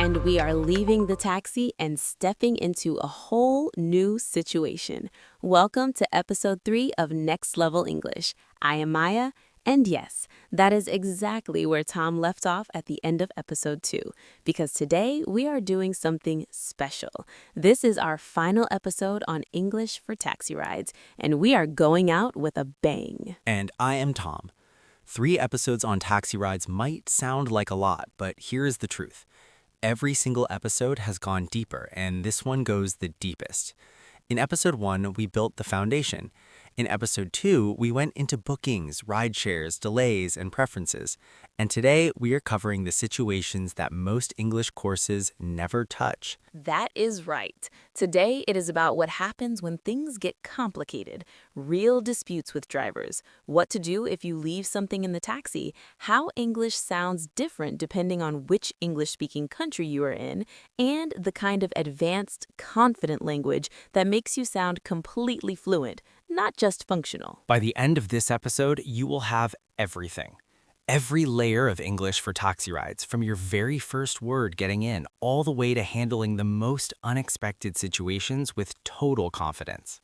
and we are leaving the taxi and stepping into a whole new situation. Welcome to episode 3 of Next Level English. I am Maya, and yes, that is exactly where Tom left off at the end of episode 2, because today we are doing something special. This is our final episode on English for taxi rides, and we are going out with a bang. And I am Tom. 3 episodes on taxi rides might sound like a lot, but here is the truth. Every single episode has gone deeper, and this one goes the deepest. In episode 1, we built the foundation. In episode 2, we went into bookings, ride shares, delays, and preferences. And today, we are covering the situations that most English courses never touch. That is right. Today, it is about what happens when things get complicated, real disputes with drivers, what to do if you leave something in the taxi, how English sounds different depending on which English-speaking country you are in, and the kind of advanced, confident language that makes you sound completely fluent, not just functional. By the end of this episode, you will have everything. Every layer of English for taxi rides, from your very first word getting in, all the way to handling the most unexpected situations with total confidence.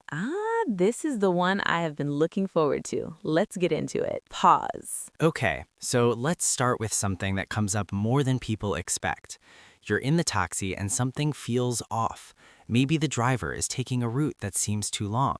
This is the one I have been looking forward to. Let's get into it. Pause. Okay, so let's start with something that comes up more than people expect. You're in the taxi and something feels off. Maybe the driver is taking a route that seems too long.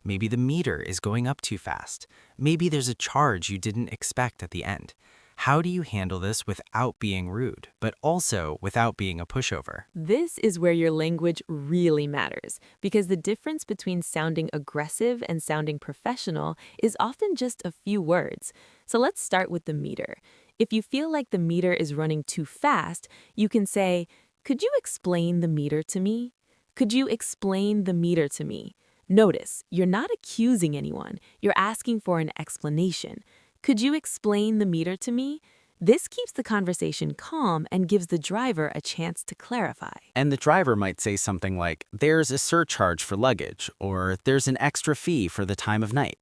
Maybe the meter is going up too fast. Maybe there's a charge you didn't expect at the end. How do you handle this without being rude, but also without being a pushover? This is where your language really matters, because the difference between sounding aggressive and sounding professional is often just a few words. So let's start with the meter. If you feel like the meter is running too fast, you can say, "Could you explain the meter to me? Could you explain the meter to me?" Notice, you're not accusing anyone. You're asking for an explanation. Could you explain the meter to me? This keeps the conversation calm and gives the driver a chance to clarify. And the driver might say something like, "There's a surcharge for luggage," or "There's an extra fee for the time of night."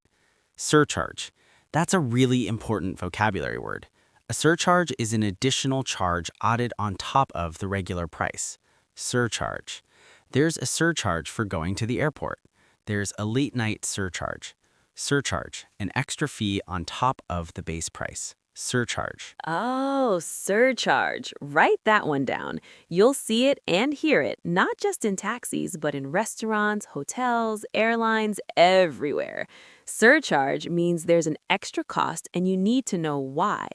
Surcharge. That's a really important vocabulary word. A surcharge is an additional charge added on top of the regular price. Surcharge. There's a surcharge for going to the airport. There's a late night surcharge. Surcharge, an extra fee on top of the base price. Surcharge. Oh, surcharge. Write that one down. You'll see it and hear it, not just in taxis, but in restaurants, hotels, airlines, everywhere. Surcharge means there's an extra cost and you need to know why.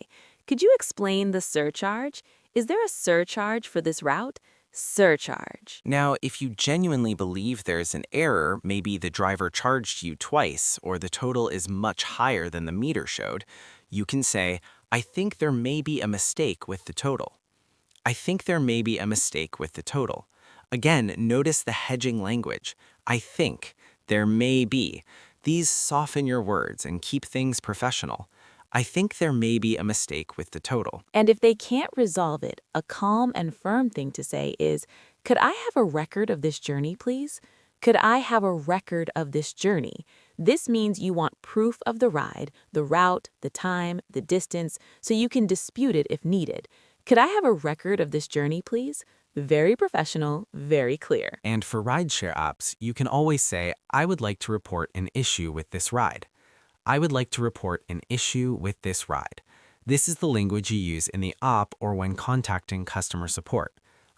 Could you explain the surcharge? Is there a surcharge for this route? Surcharge. Now, if you genuinely believe there's an error, maybe the driver charged you twice, or the total is much higher than the meter showed, you can say, "I think there may be a mistake with the total." I think there may be a mistake with the total. Again, notice the hedging language. I think, there may be. These soften your words and keep things professional. I think there may be a mistake with the total. And if they can't resolve it, a calm and firm thing to say is, "Could I have a record of this journey, please? Could I have a record of this journey?" This means you want proof of the ride, the route, the time, the distance, so you can dispute it if needed. "Could I have a record of this journey, please?" Very professional, very clear. And for rideshare apps, you can always say, "I would like to report an issue with this ride." I would like to report an issue with this ride. This is the language you use in the app or when contacting customer support.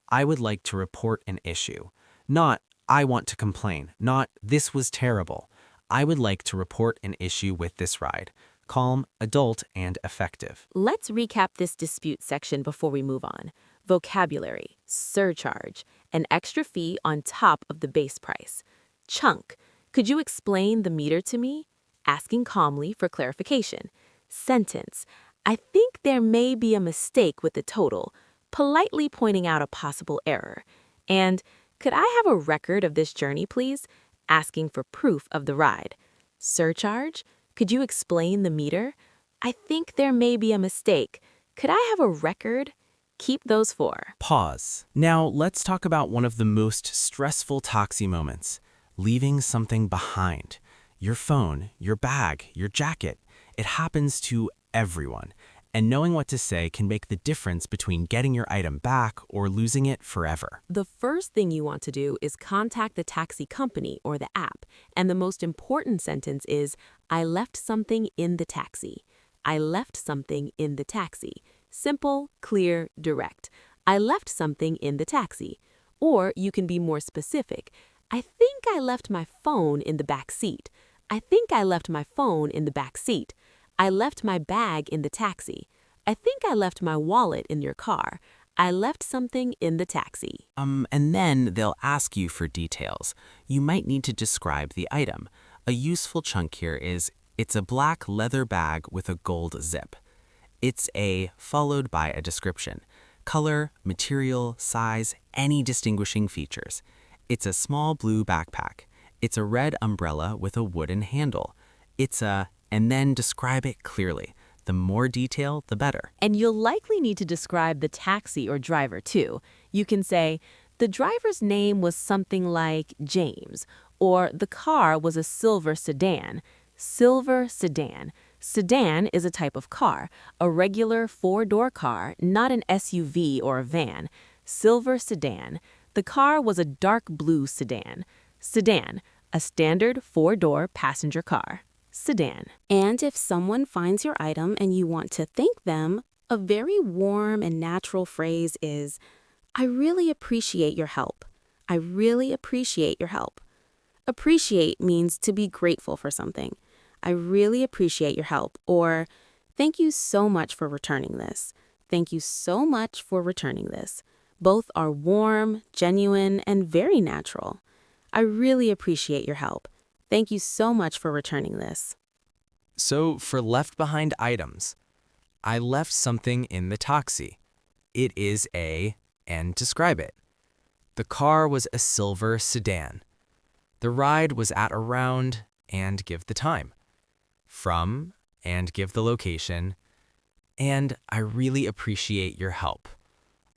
I would like to report an issue. Not, I want to complain. Not, this was terrible. I would like to report an issue with this ride. Calm, adult, and effective. Let's recap this dispute section before we move on. Vocabulary, surcharge, an extra fee on top of the base price. Chunk, could you explain the meter to me? Asking calmly for clarification. Sentence, I think there may be a mistake with the total, politely pointing out a possible error. And, could I have a record of this journey, please? Asking for proof of the ride. Surcharge, could you explain the meter? I think there may be a mistake. Could I have a record? Keep those 4. Pause. Now let's talk about one of the most stressful taxi moments, leaving something behind. Your phone, your bag, your jacket. It happens to everyone. And knowing what to say can make the difference between getting your item back or losing it forever. The first thing you want to do is contact the taxi company or the app, and the most important sentence is, I left something in the taxi. I left something in the taxi. Simple, clear, direct. I left something in the taxi. Or you can be more specific. I think I left my phone in the back seat. I think I left my phone in the back seat. I left my bag in the taxi. I think I left my wallet in your car. I left something in the taxi. And then they'll ask you for details. You might need to describe the item. A useful chunk here is, it's a black leather bag with a gold zip. It's a followed by a description. Color, material, size, any distinguishing features. It's a small blue backpack. It's a red umbrella with a wooden handle. It's a, and then describe it clearly. The more detail, the better. And you'll likely need to describe the taxi or driver too. You can say, the driver's name was something like James, or the car was a silver sedan. Silver sedan. Sedan is a type of car, a regular four-door car, not an SUV or a van. Silver sedan. The car was a dark blue sedan. Sedan, a standard four-door passenger car. Sedan. And if someone finds your item and you want to thank them, a very warm and natural phrase is, I really appreciate your help. I really appreciate your help. Appreciate means to be grateful for something. I really appreciate your help. Or, thank you so much for returning this. Thank you so much for returning this. Both are warm, genuine, and very natural. I really appreciate your help. Thank you so much for returning this. So for left behind items, I left something in the taxi. It is a, and describe it. The car was a silver sedan. The ride was at around, and give the time. From, and give the location. And I really appreciate your help.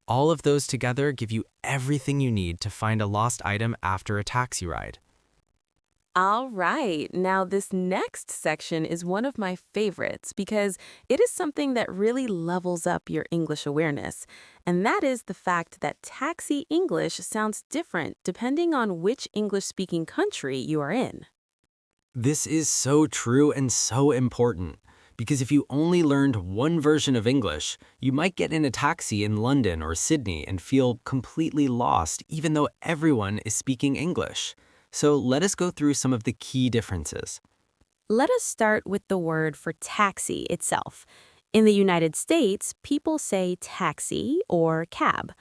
All of those together give you everything you need to find a lost item after a taxi ride. All right, now this next section is one of my favorites because it is something that really levels up your English awareness. And that is the fact that taxi English sounds different depending on which English-speaking country you are in. This is so true and so important, because if you only learned one version of English, you might get in a taxi in London or Sydney and feel completely lost even though everyone is speaking English. So let us go through some of the key differences. Let us start with the word for taxi itself. In the United States, people say taxi or cab.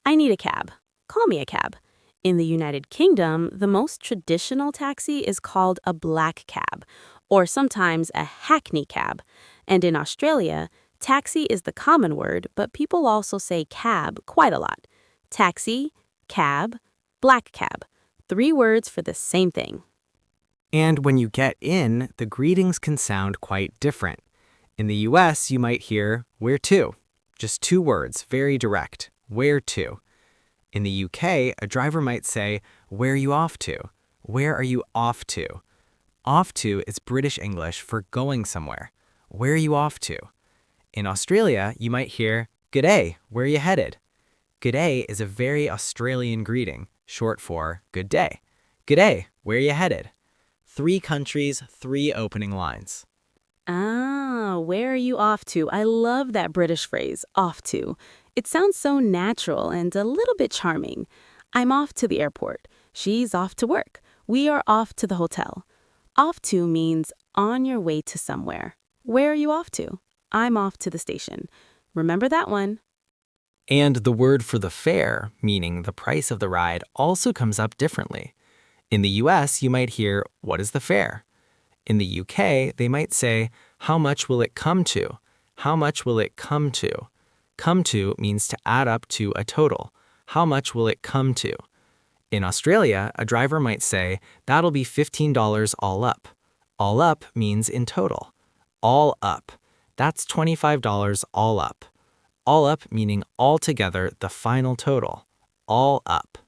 I need a cab. Call me a cab. In the United Kingdom, the most traditional taxi is called a black cab, or sometimes a hackney cab. And in Australia, taxi is the common word, but people also say cab quite a lot. Taxi, cab, black cab. 3 words for the same thing. And when you get in, the greetings can sound quite different. In the US, you might hear, where to? Just 2 words, very direct, where to? In the UK, a driver might say, where are you off to? Where are you off to? Off to is British English for going somewhere. Where are you off to? In Australia, you might hear, g'day, where are you headed? G'day is a very Australian greeting, short for good day. G'day, where are you headed? 3 countries, 3 opening lines. Ah, where are you off to? I love that British phrase, off to. It sounds so natural and a little bit charming. I'm off to the airport. She's off to work. We are off to the hotel. Off to means on your way to somewhere. Where are you off to? I'm off to the station. Remember that one. And the word for the fare, meaning the price of the ride, also comes up differently. In the US, you might hear, what is the fare? In the UK, they might say, how much will it come to? How much will it come to? Come to means to add up to a total. How much will it come to? In Australia, a driver might say, that'll be $15 all up. All up means in total. All up. That's $25 all up. All up meaning altogether the final total. All up.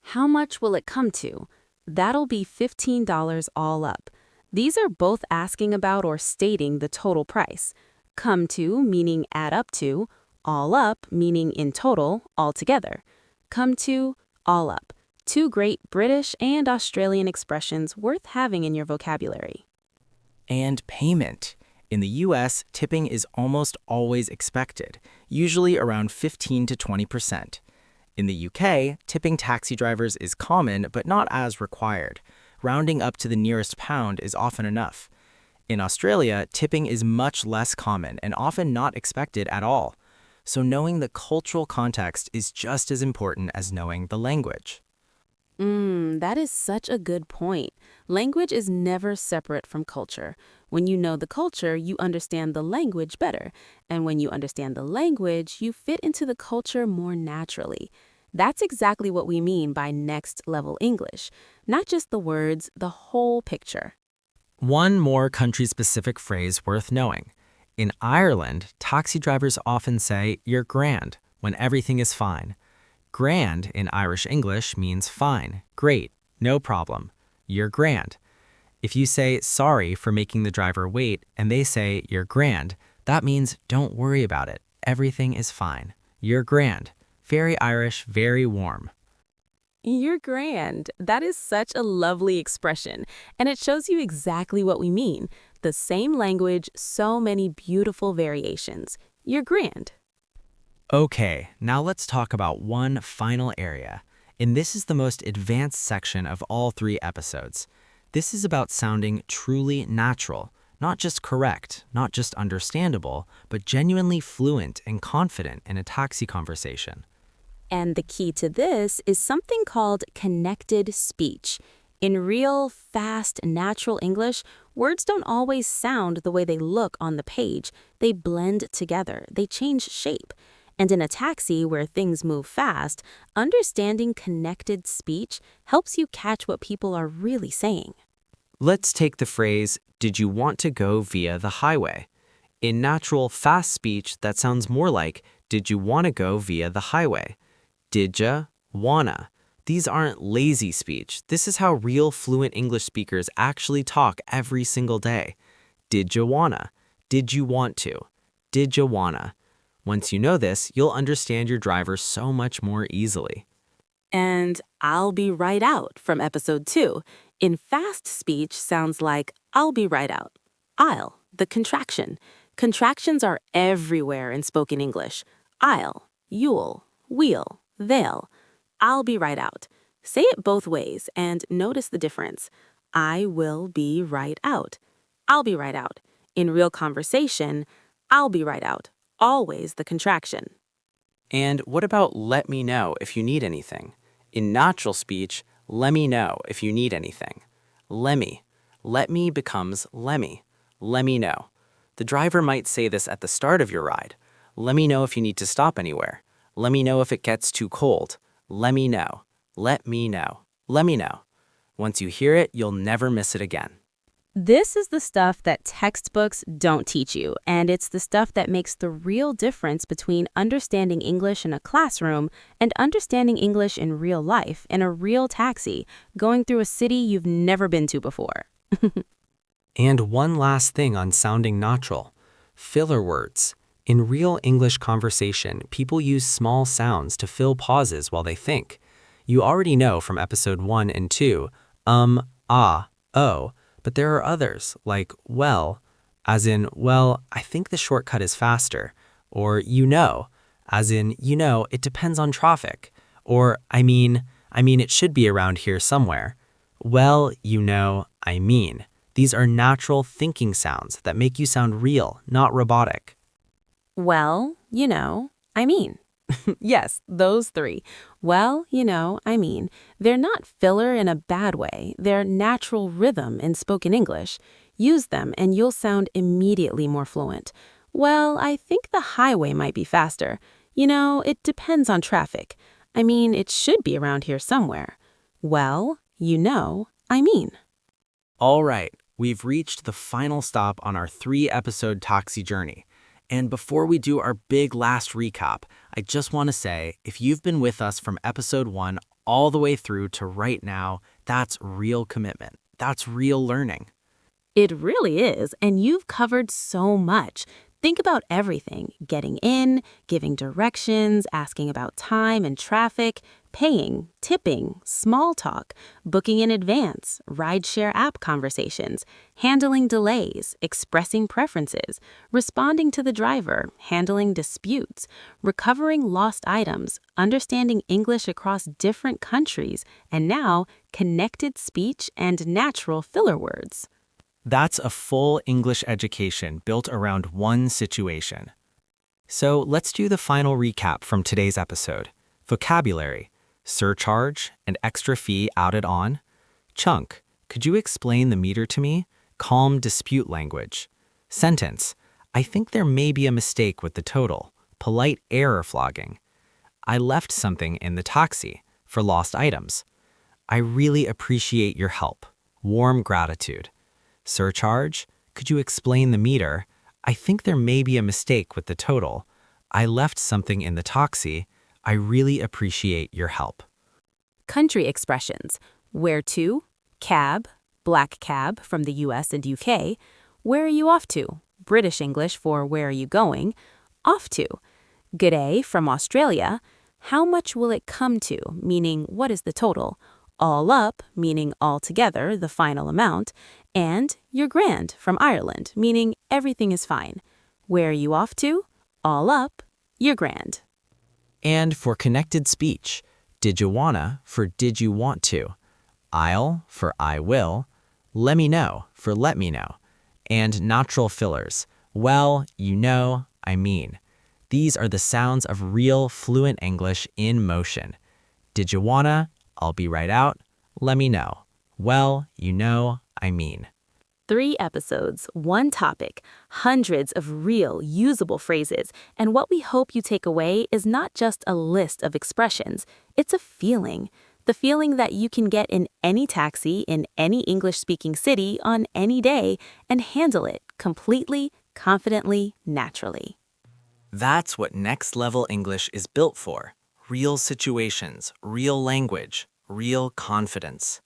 How much will it come to? That'll be $15 all up. These are both asking about or stating the total price. Come to, meaning add up to. All up, meaning in total, all together. Come to, all up. Two great British and Australian expressions worth having in your vocabulary. And payment. In the US, tipping is almost always expected, usually around 15 to 20%. In the UK, tipping taxi drivers is common but not as required. Rounding up to the nearest pound is often enough. In Australia, tipping is much less common and often not expected at all. So knowing the cultural context is just as important as knowing the language. That is such a good point. Language is never separate from culture. When you know the culture, you understand the language better. And when you understand the language, you fit into the culture more naturally. That's exactly what we mean by next level English. Not just the words, the whole picture. One more country-specific phrase worth knowing. In Ireland, taxi drivers often say, "You're grand," when everything is fine. Grand in Irish English means fine, great, no problem. You're grand. If you say sorry for making the driver wait and they say you're grand, that means don't worry about it. Everything is fine. You're grand. Very Irish, very warm. You're grand. That is such a lovely expression, and it shows you exactly what we mean. The same language, so many beautiful variations. You're grand. Okay, now let's talk about one final area. And this is the most advanced section of all 3 episodes. This is about sounding truly natural, not just correct, not just understandable, but genuinely fluent and confident in a taxi conversation. And the key to this is something called connected speech. In real, fast, natural English, words don't always sound the way they look on the page. They blend together, they change shape. And in a taxi where things move fast, understanding connected speech helps you catch what people are really saying. Let's take the phrase, "Did you want to go via the highway?" In natural, fast speech, that sounds more like, "Did you want to go via the highway?" Didja, wanna. These aren't lazy speech. This is how real fluent English speakers actually talk every single day. Didja wanna? Did you want to? Didja wanna? Once you know this, you'll understand your driver so much more easily. And "I'll be right out" from episode 2. In fast speech sounds like "I'll be right out." I'll, the contraction. Contractions are everywhere in spoken English. I'll, you'll, we'll, they'll. I'll be right out. Say it both ways and notice the difference. I will be right out. I'll be right out. In real conversation, I'll be right out. Always the contraction. And what about let me know if you need anything? In natural speech, let me know if you need anything. Lemme. Let me becomes lemme. Let me know. The driver might say this at the start of your ride. Let me know if you need to stop anywhere. Let me know if it gets too cold. Let me know. Let me know. Let me know. Once you hear it, you'll never miss it again. This is the stuff that textbooks don't teach you, and it's the stuff that makes the real difference between understanding English in a classroom and understanding English in real life in a real taxi, going through a city you've never been to before. And one last thing on sounding natural. Filler words. In real English conversation, people use small sounds to fill pauses while they think. You already know from episode 1 and 2, ah, oh, but there are others, like well, as in, well, I think the shortcut is faster, or as in, it depends on traffic, or I mean, it should be around here somewhere. Well, I mean. These are natural thinking sounds that make you sound real, not robotic. Well, I mean. Yes, those 3. Well, I mean. They're not filler in a bad way. They're natural rhythm in spoken English. Use them and you'll sound immediately more fluent. Well, I think the highway might be faster. It depends on traffic. I mean, it should be around here somewhere. Well, I mean. All right, we've reached the final stop on our 3-episode taxi journey. And before we do our big last recap, I just want to say, if you've been with us from episode 1 all the way through to right now, that's real commitment. That's real learning. It really is, and you've covered so much. Think about everything: getting in, giving directions, asking about time and traffic, paying, tipping, small talk, booking in advance, rideshare app conversations, handling delays, expressing preferences, responding to the driver, handling disputes, recovering lost items, understanding English across different countries, and now connected speech and natural filler words. That's a full English education built around one situation. So let's do the final recap from today's episode. Vocabulary: surcharge, an extra fee added on. Chunk: could you explain the meter to me? Calm dispute language. Sentence: I think there may be a mistake with the total. Polite error flogging. I left something in the taxi. For lost items. I really appreciate your help. Warm gratitude. Surcharge: could you explain the meter? I think there may be a mistake with the total. I left something in the taxi. I really appreciate your help. Country expressions: where to, cab, black cab from the US and UK, where are you off to, British English for where are you going, off to, g'day from Australia, how much will it come to, meaning what is the total, all up, meaning all together, the final amount, and you're grand from Ireland, meaning everything is fine. Where are you off to? All up, you're grand. And for connected speech, did you wanna for did you want to, I'll for I will, let me know for let me know, and natural fillers, well, you know, I mean. These are the sounds of real fluent English in motion. Did you wanna? I'll be right out. Let me know. Well, you know, I mean. 3 episodes, 1 topic, hundreds of real, usable phrases, and what we hope you take away is not just a list of expressions, it's a feeling. The feeling that you can get in any taxi in any English-speaking city on any day and handle it completely, confidently, naturally. That's what Next Level English is built for. Real situations, real language, real confidence.